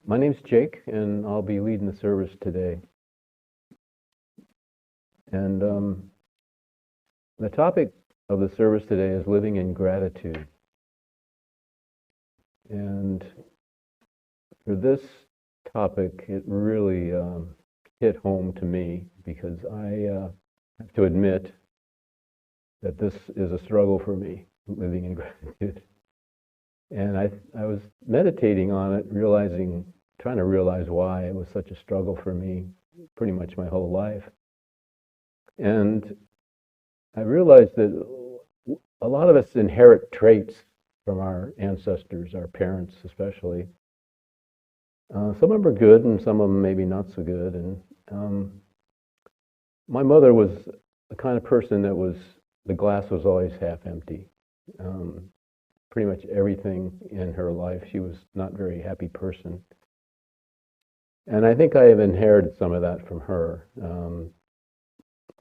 My name's Jake, and I'll be leading the service today. And the topic of the service today is living in gratitude. And for this topic, it really hit home to me because I have to admit that this is a struggle for me, living in gratitude. And I was meditating on it, trying to realize why it was such a struggle for me pretty much my whole life. And I realized that a lot of us inherit traits from our ancestors, our parents especially. Some of them are good and some of them maybe not so good. And my mother was the kind of person that the glass was always half empty. Pretty much everything in her life, she was not a very happy person. And I think I have inherited some of that from her.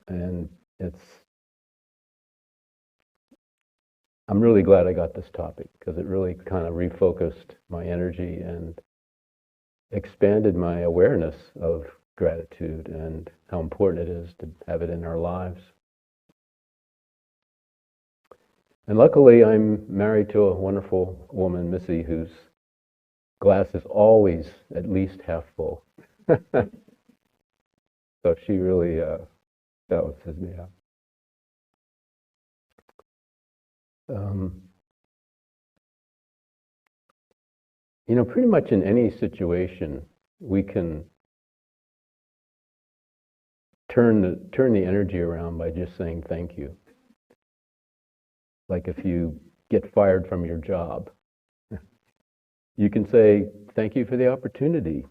And I'm really glad I got this topic because it really kind of refocused my energy and expanded my awareness of gratitude and how important it is to have it in our lives. And luckily, I'm married to a wonderful woman, Missy, whose glass is always at least half full. So she really balances me out. Pretty much in any situation, we can turn the energy around by just saying thank you. Like if you get fired from your job, you can say thank you for the opportunity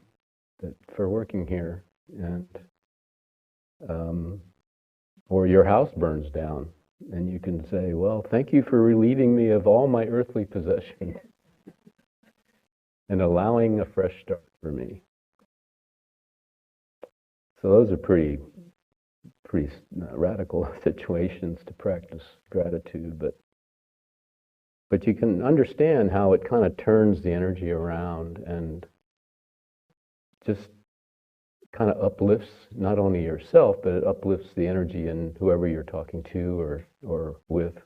for working here, and or your house burns down, and you can say, well, thank you for relieving me of all my earthly possessions and allowing a fresh start for me. So those are pretty radical situations to practice gratitude, but you can understand how it kind of turns the energy around and just kind of uplifts not only yourself, but it uplifts the energy in whoever you're talking to or with.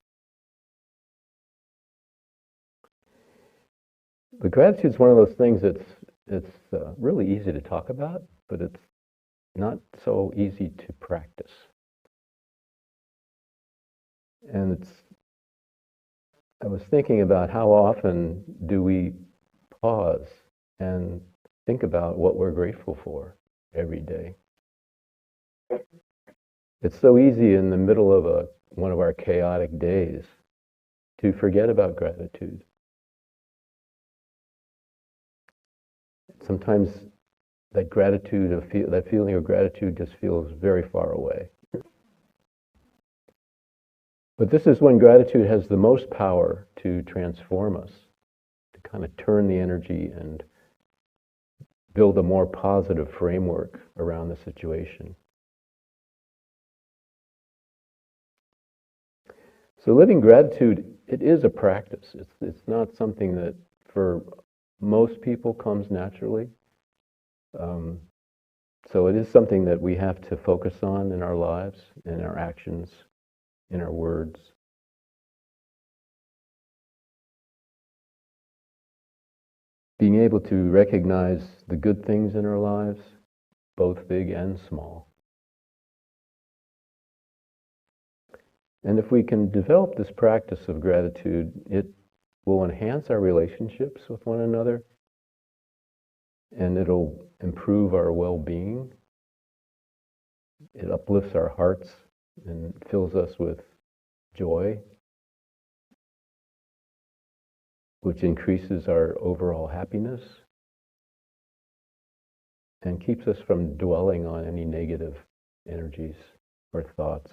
But gratitude is one of those things it's really easy to talk about, but it's not so easy to practice. And I was thinking about how often do we pause and think about what we're grateful for every day. It's so easy in the middle of one of our chaotic days to forget about gratitude. Sometimes that feeling of gratitude just feels very far away. But this is when gratitude has the most power to transform us, to kind of turn the energy and build a more positive framework around the situation. So living gratitude, it is a practice. It's not something that for most people comes naturally. So it is something that we have to focus on in our lives, in our actions, in our words. Being able to recognize the good things in our lives, both big and small. And if we can develop this practice of gratitude, it will enhance our relationships with one another, and it'll improve our well-being. It uplifts our hearts and fills us with joy, which increases our overall happiness and keeps us from dwelling on any negative energies or thoughts.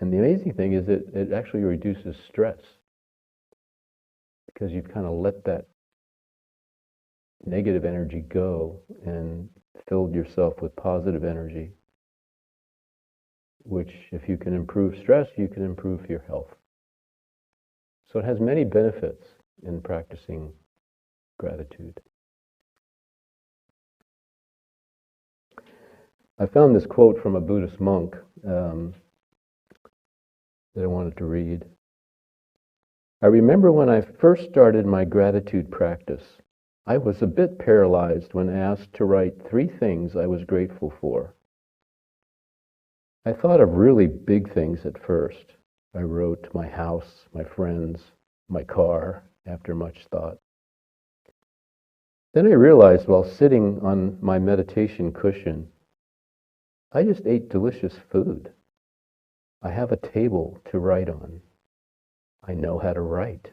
And the amazing thing is that it actually reduces stress because you've kind of let that negative energy go and filled yourself with positive energy, which if you can improve stress, you can improve your health. So it has many benefits in practicing gratitude. I found this quote from a Buddhist monk that I wanted to read. I remember when I first started my gratitude practice, I was a bit paralyzed when asked to write 3 things I was grateful for. I thought of really big things at first. I wrote my house, my friends, my car, after much thought. Then I realized while sitting on my meditation cushion, I just ate delicious food. I have a table to write on. I know how to write.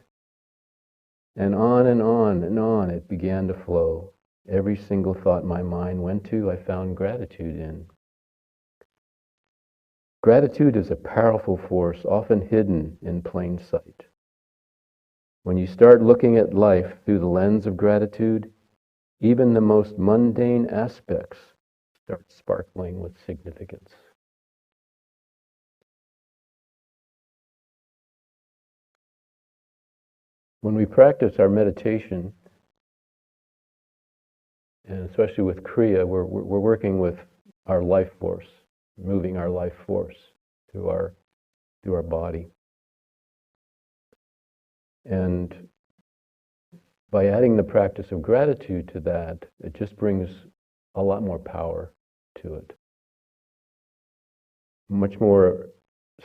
And on and on and on it began to flow. Every single thought my mind went to, I found gratitude in. Gratitude is a powerful force, often hidden in plain sight. When you start looking at life through the lens of gratitude, even the most mundane aspects start sparkling with significance. When we practice our meditation, and especially with Kriya, we're working with our life force, moving our life force through our body. And by adding the practice of gratitude to that, it just brings a lot more power to it. Much more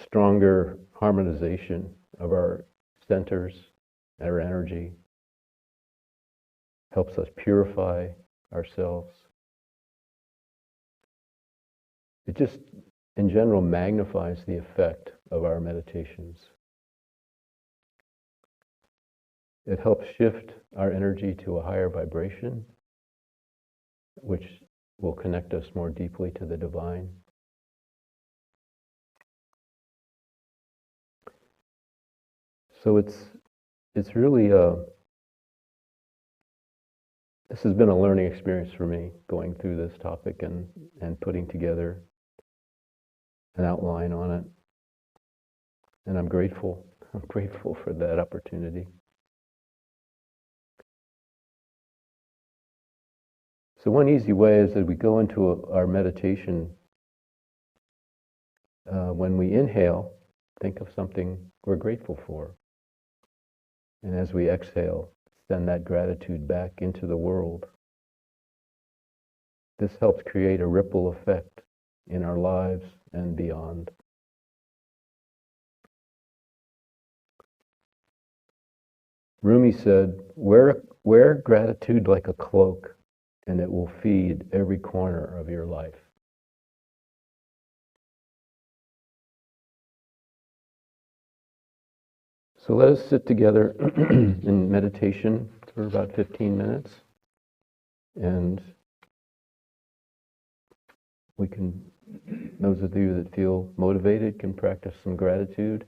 stronger harmonization of our centers, our energy, helps us purify ourselves. It just, in general, magnifies the effect of our meditations. It helps shift our energy to a higher vibration, which will connect us more deeply to the divine. So it's really this has been a learning experience for me, going through this topic and putting together an outline on it. And I'm grateful. I'm grateful for that opportunity. So one easy way is that we go into our meditation. When we inhale, think of something we're grateful for. And as we exhale, send that gratitude back into the world. This helps create a ripple effect in our lives and beyond. Rumi said, wear gratitude like a cloak, and it will feed every corner of your life. So let us sit together in meditation for about 15 minutes, and we can, those of you that feel motivated can practice some gratitude.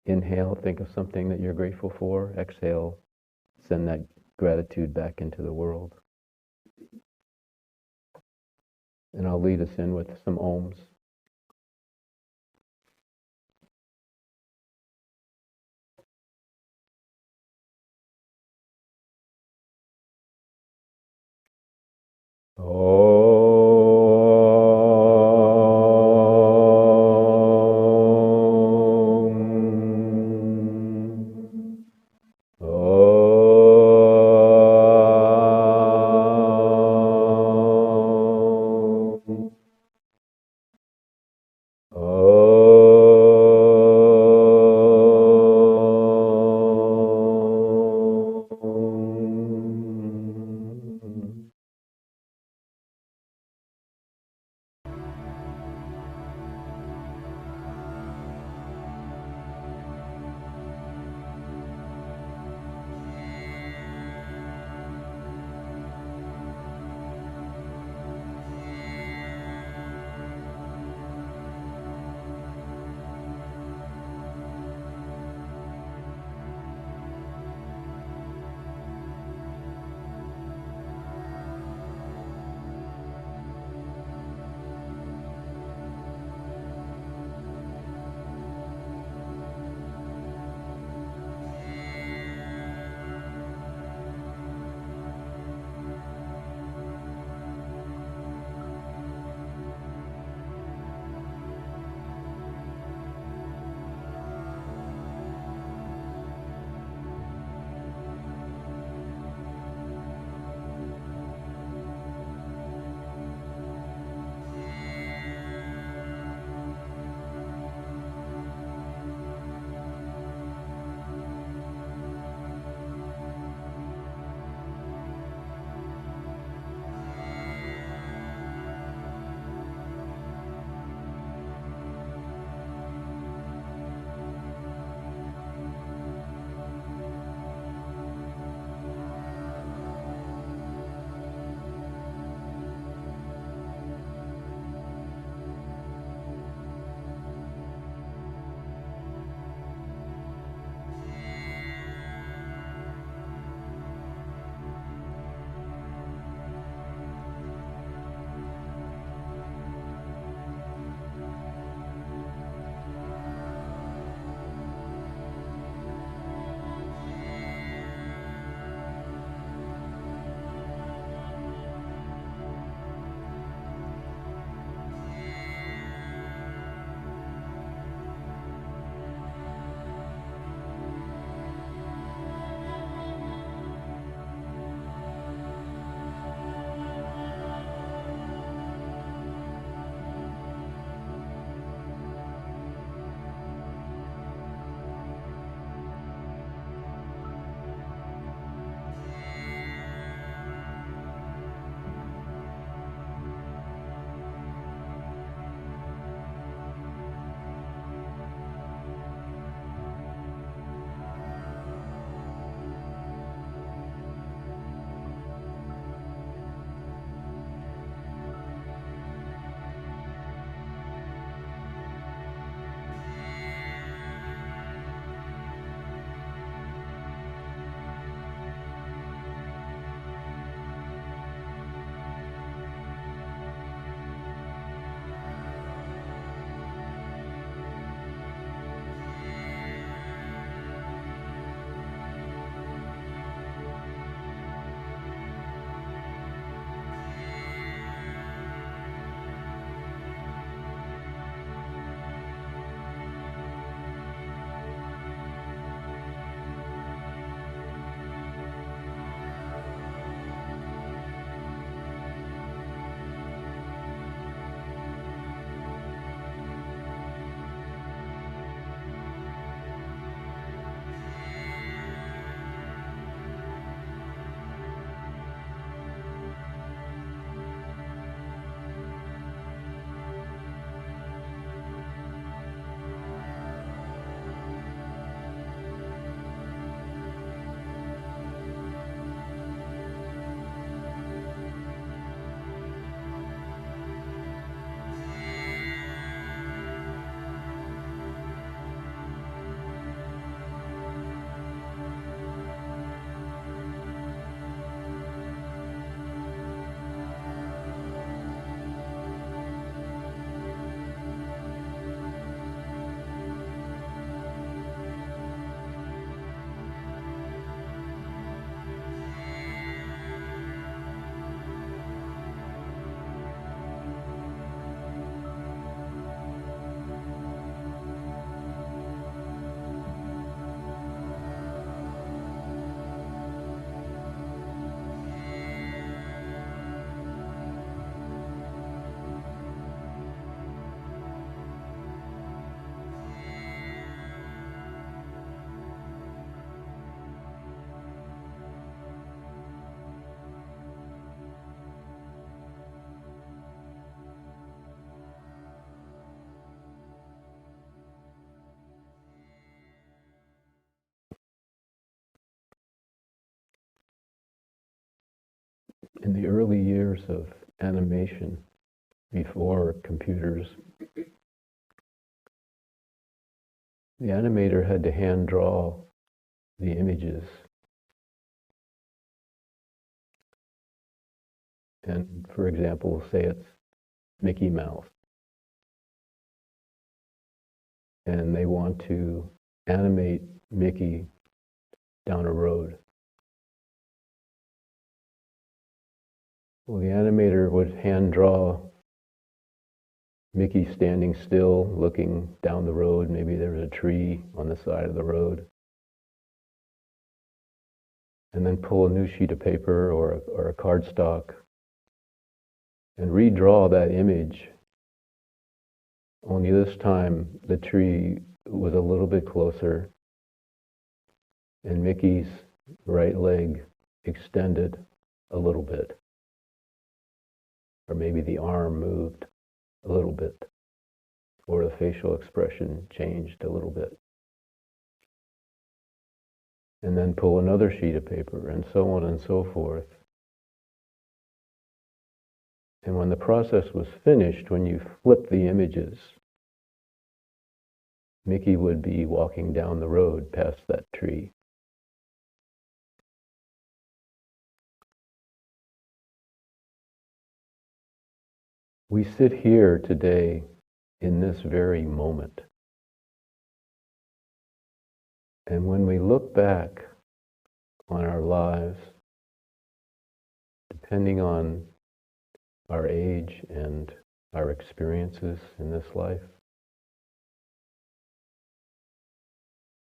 Inhale, think of something that you're grateful for. Exhale, send that gratitude back into the world. And I'll lead us in with some ohms. In the early years of animation, before computers, the animator had to hand draw the images. And for example, say it's Mickey Mouse, and they want to animate Mickey down a road. Well, the animator would hand draw Mickey standing still, looking down the road. Maybe there's a tree on the side of the road. And then pull a new sheet of paper or a cardstock and redraw that image. Only this time the tree was a little bit closer and Mickey's right leg extended a little bit. Or maybe the arm moved a little bit, or the facial expression changed a little bit. And then pull another sheet of paper, and so on and so forth. And when the process was finished, when you flip the images, Mickey would be walking down the road past that tree. We sit here today in this very moment. And when we look back on our lives, depending on our age and our experiences in this life,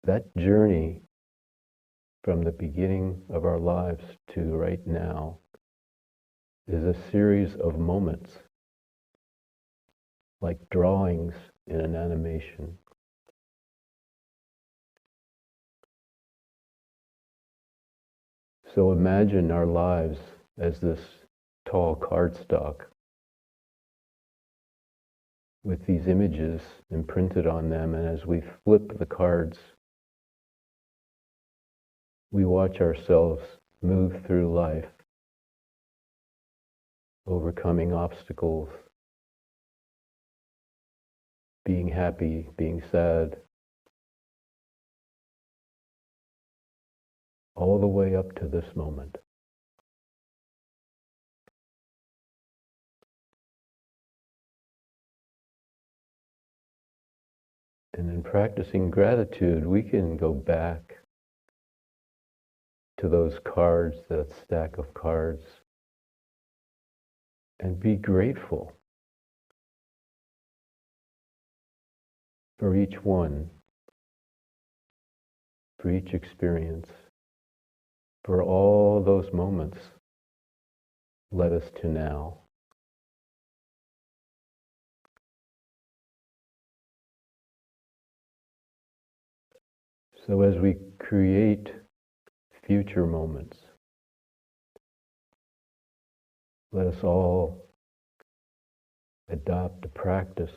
that journey from the beginning of our lives to right now is a series of moments, like drawings in an animation. So imagine our lives as this tall cardstock with these images imprinted on them, and as we flip the cards, we watch ourselves move through life, overcoming obstacles, being happy, being sad, all the way up to this moment. And in practicing gratitude, we can go back to those cards, that stack of cards, and be grateful for each one, for each experience, for all those moments led us to now. So as we create future moments, let us all adopt a practice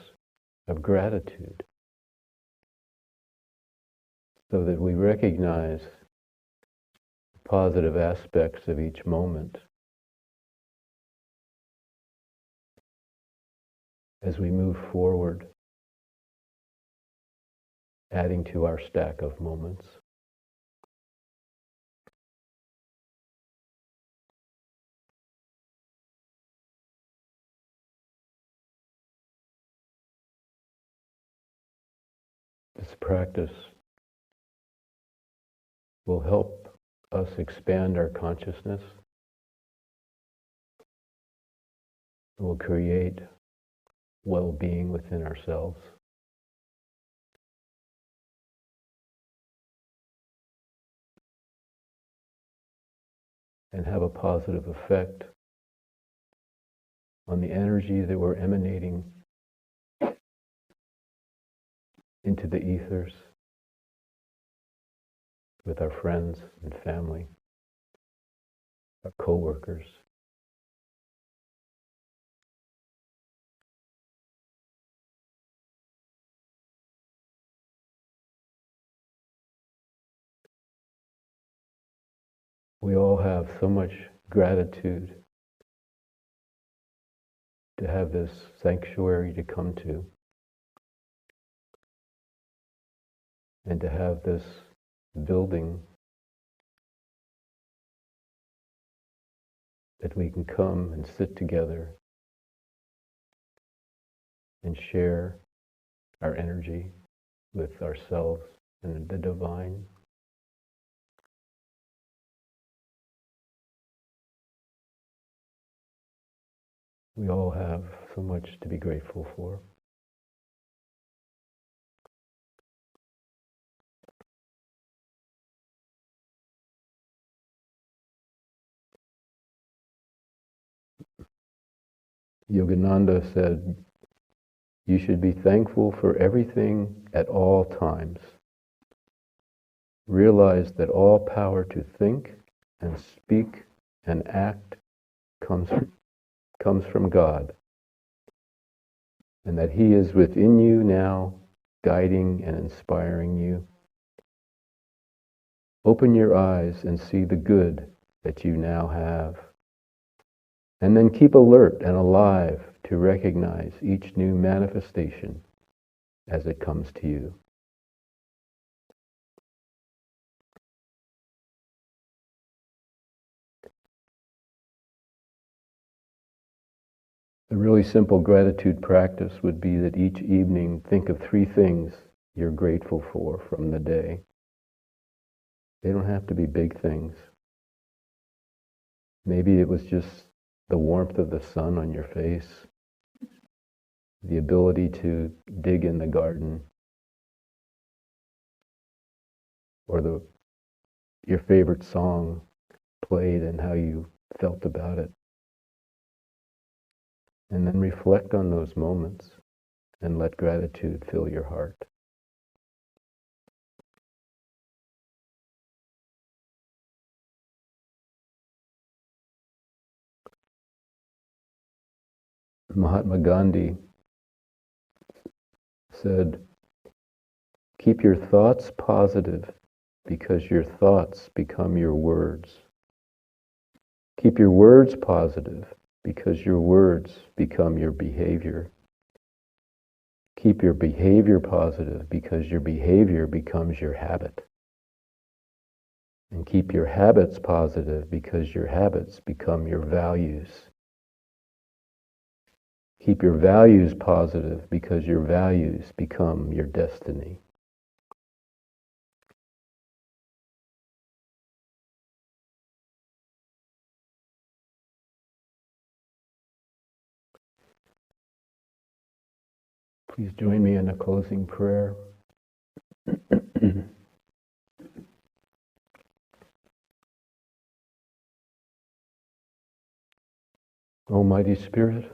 of gratitude so that we recognize positive aspects of each moment as we move forward, adding to our stack of moments. This practice will help us expand our consciousness. It will create well-being within ourselves. And have a positive effect on the energy that we're emanating into the ethers with our friends and family, our co-workers. We all have so much gratitude to have this sanctuary to come to, and to have this building that we can come and sit together and share our energy with ourselves and the divine. We all have so much to be grateful for. Yogananda said, "You should be thankful for everything at all times. Realize that all power to think and speak and act comes from God, and that He is within you now, guiding and inspiring you. Open your eyes and see the good that you now have, and then keep alert and alive to recognize each new manifestation as it comes to you." A really simple gratitude practice would be that each evening think of 3 things you're grateful for from the day. They don't have to be big things. Maybe it was just the warmth of the sun on your face, the ability to dig in the garden, or your favorite song played and how you felt about it. And then reflect on those moments and let gratitude fill your heart. Mahatma Gandhi said, "Keep your thoughts positive because your thoughts become your words. Keep your words positive because your words become your behavior. Keep your behavior positive because your behavior becomes your habit. And keep your habits positive because your habits become your values. Keep your values positive because your values become your destiny." Please join me in a closing prayer. Almighty Spirit,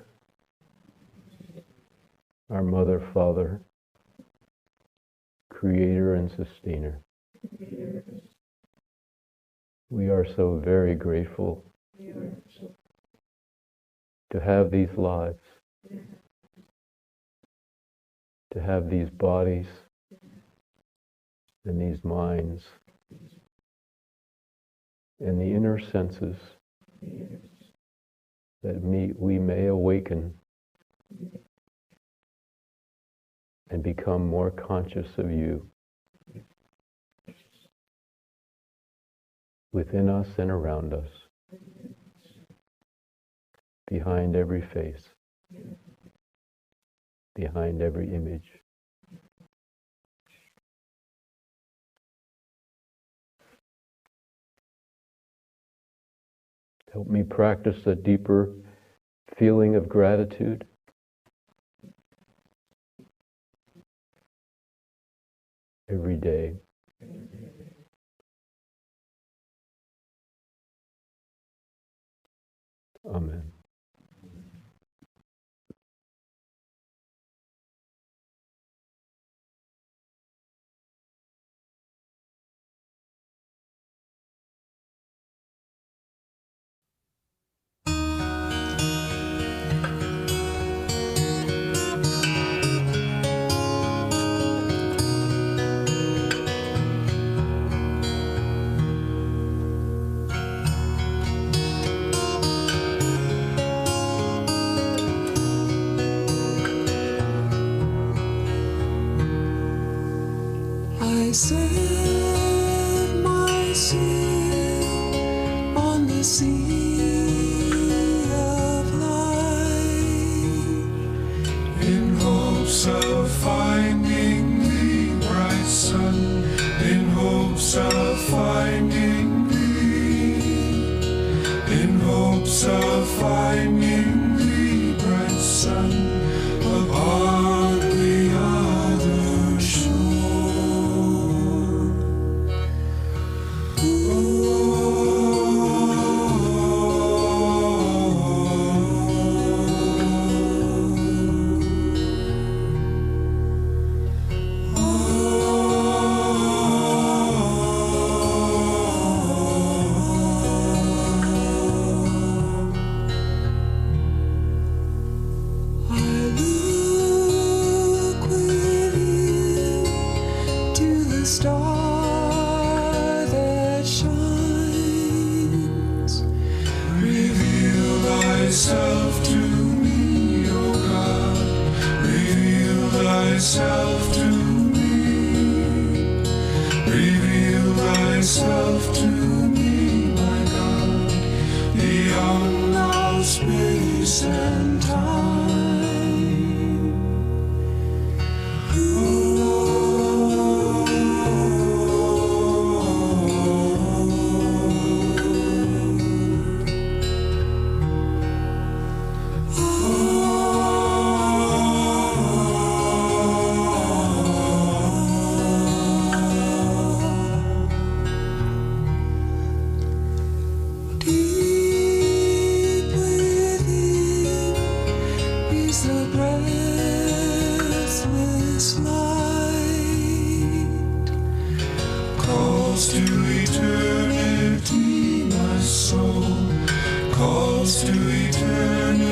our Mother, Father, Creator and Sustainer, we are so very grateful to have these lives, to have these bodies and these minds and the inner senses that we may awaken and become more conscious of you within us and around us, behind every face, behind every image. Help me practice a deeper feeling of gratitude every day. Amen. I set my sail on the sea of life, in hopes of finding thee, bright sun, in hopes of finding thee, in hopes of finding thee, bright sun, upon the other shore. Star that shines, reveal thyself to me, O God, reveal thyself to me, reveal thyself to me, my God, beyond all space and time. The breathless light calls to eternity, my soul calls to eternity.